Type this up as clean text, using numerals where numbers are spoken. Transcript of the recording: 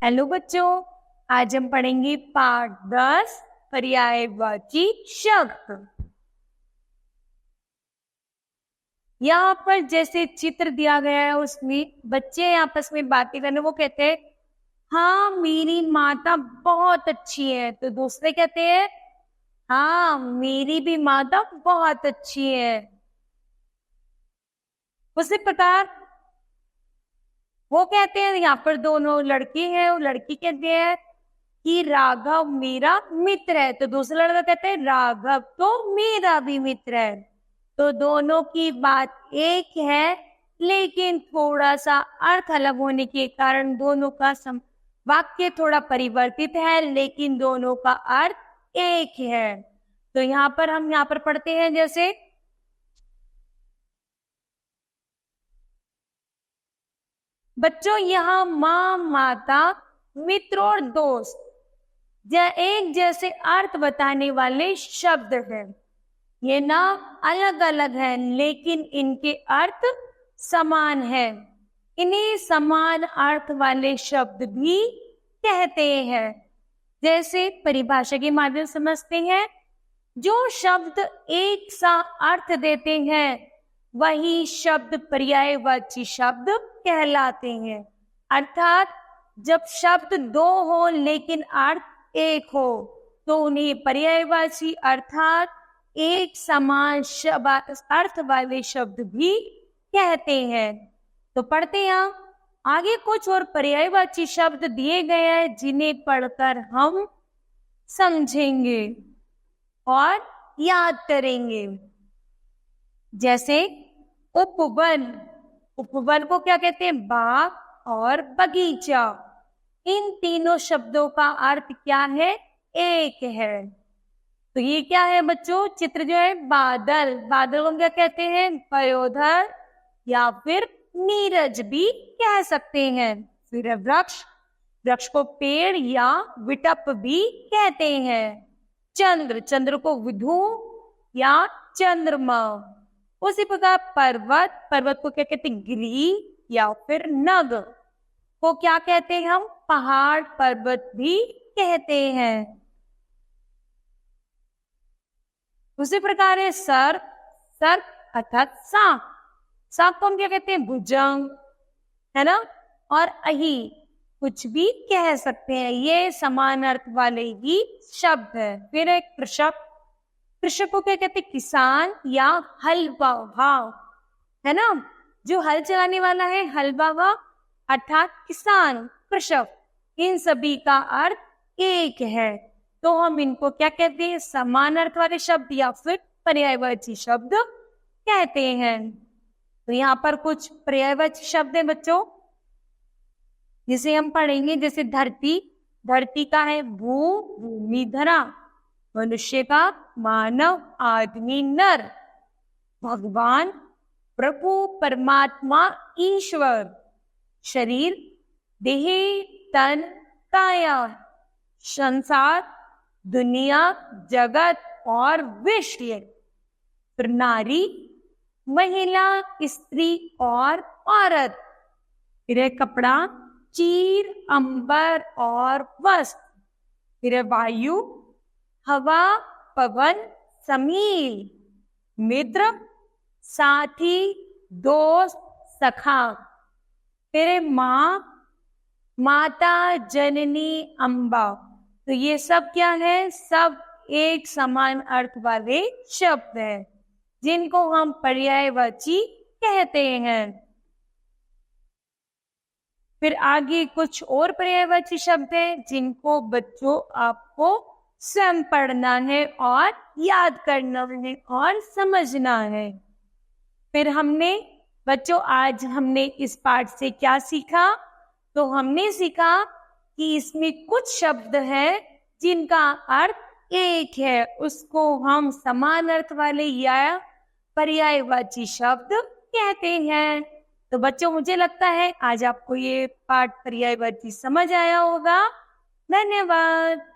Hello बच्चों, आज हम पढ़ेंगे पाठ 10 पर्यायवाची शब्द। यहाँ पर जैसे चित्र दिया गया है उसमें बच्चे आपस में बातें करने, वो कहते हैं हाँ मेरी माता बहुत अच्छी है, तो दूसरे कहते हैं हाँ मेरी भी माता बहुत अच्छी है। उसी प्रकार वो कहते हैं, यहाँ पर दोनों लड़के हैं, वो लड़की कहते हैं कि राघव मेरा मित्र है, तो दूसरा लड़का कहते हैं राघव तो मेरा भी मित्र है। तो दोनों की बात एक है, लेकिन थोड़ा सा अर्थ अलग होने के कारण दोनों का वाक्य थोड़ा परिवर्तित है, लेकिन दोनों का अर्थ एक है। तो हम यहाँ पर पढ़ते हैं, जैसे बच्चों यहाँ माँ, माता, मित्र और दोस्त एक जैसे अर्थ बताने वाले शब्द हैं। ये ना अलग अलग हैं, लेकिन इनके अर्थ समान है। इन्हें समान अर्थ वाले शब्द भी कहते हैं। जैसे परिभाषा के माध्यम समझते हैं, जो शब्द एक सा अर्थ देते हैं वही शब्द पर्यायवाची शब्द कहलाते हैं। अर्थात जब शब्द दो हो लेकिन अर्थ एक हो तो उन्हें पर्यायवाची अर्थात एक समान अर्थ वाले शब्द भी कहते हैं। तो पढ़ते हैं आगे, कुछ और पर्यायवाची शब्द दिए गए हैं जिन्हें पढ़कर हम समझेंगे और याद करेंगे। जैसे उपवन, उपवन को क्या कहते हैं? बाग और बगीचा। इन तीनों शब्दों का अर्थ क्या है? एक है। तो ये क्या है बच्चों? चित्र जो है बादल, बादल को क्या कहते हैं? पयोधर या फिर नीरज भी कह सकते हैं। फिर वृक्ष, वृक्ष को पेड़ या विटप भी कहते हैं। चंद्र, चंद्र को विधु या चंद्रमा। उसी प्रकार पर्वत, पर्वत को क्या कहते हैं? गिरी या फिर नग को क्या कहते हैं हम? पहाड़, पर्वत भी कहते हैं। उसी प्रकार है सर्प, सर्प अर्थात सांप, सांप को हम क्या कहते हैं? भुजंग, है ना। और अही कुछ भी कह सकते हैं। ये समान अर्थ वाले ही शब्द है। फिर एक कृषक, कृषक को क्या कहते हैं? किसान या हलवाहा, है ना। जो हल चलाने वाला है, हलवाहा अर्थात किसान, कृषक। इन सभी का अर्थ एक है। तो हम इनको क्या कहते हैं? समान अर्थ वाले शब्द या फिर पर्यायवाची शब्द कहते हैं। तो यहाँ पर कुछ पर्यायवाची शब्द है बच्चों, जिसे हम पढ़ेंगे। जैसे धरती, धरती का है भू, भूमि, धरा। मनुष्य का मानव, आदमी, नर। भगवान, प्रभु, परमात्मा, ईश्वर। शरीर, देह, तन, काया। संसार, दुनिया, जगत और विश्व। फिर नारी, महिला, स्त्री और औरत। फिर कपड़ा, चीर, अंबर और वस्त्र। फिर वायु, हवा, पवन, समील। मित्र, साथी, दोस्त, सखा। फिर माँ, माता, जननी, अम्बा। तो ये सब क्या है? सब एक समान अर्थ वाले शब्द हैं, जिनको हम पर्यायवाची कहते हैं। फिर आगे कुछ और पर्यायवाची शब्द हैं, जिनको बच्चों आपको स्वयं पढ़ना है और याद करना है और समझना है। फिर बच्चों आज हमने इस पाठ से क्या सीखा? तो हमने सीखा कि इसमें कुछ शब्द हैं जिनका अर्थ एक है, उसको हम समान अर्थ वाले या पर्यायवाची शब्द कहते हैं। तो बच्चों मुझे लगता है आज आपको ये पाठ पर्यायवाची समझ आया होगा। धन्यवाद।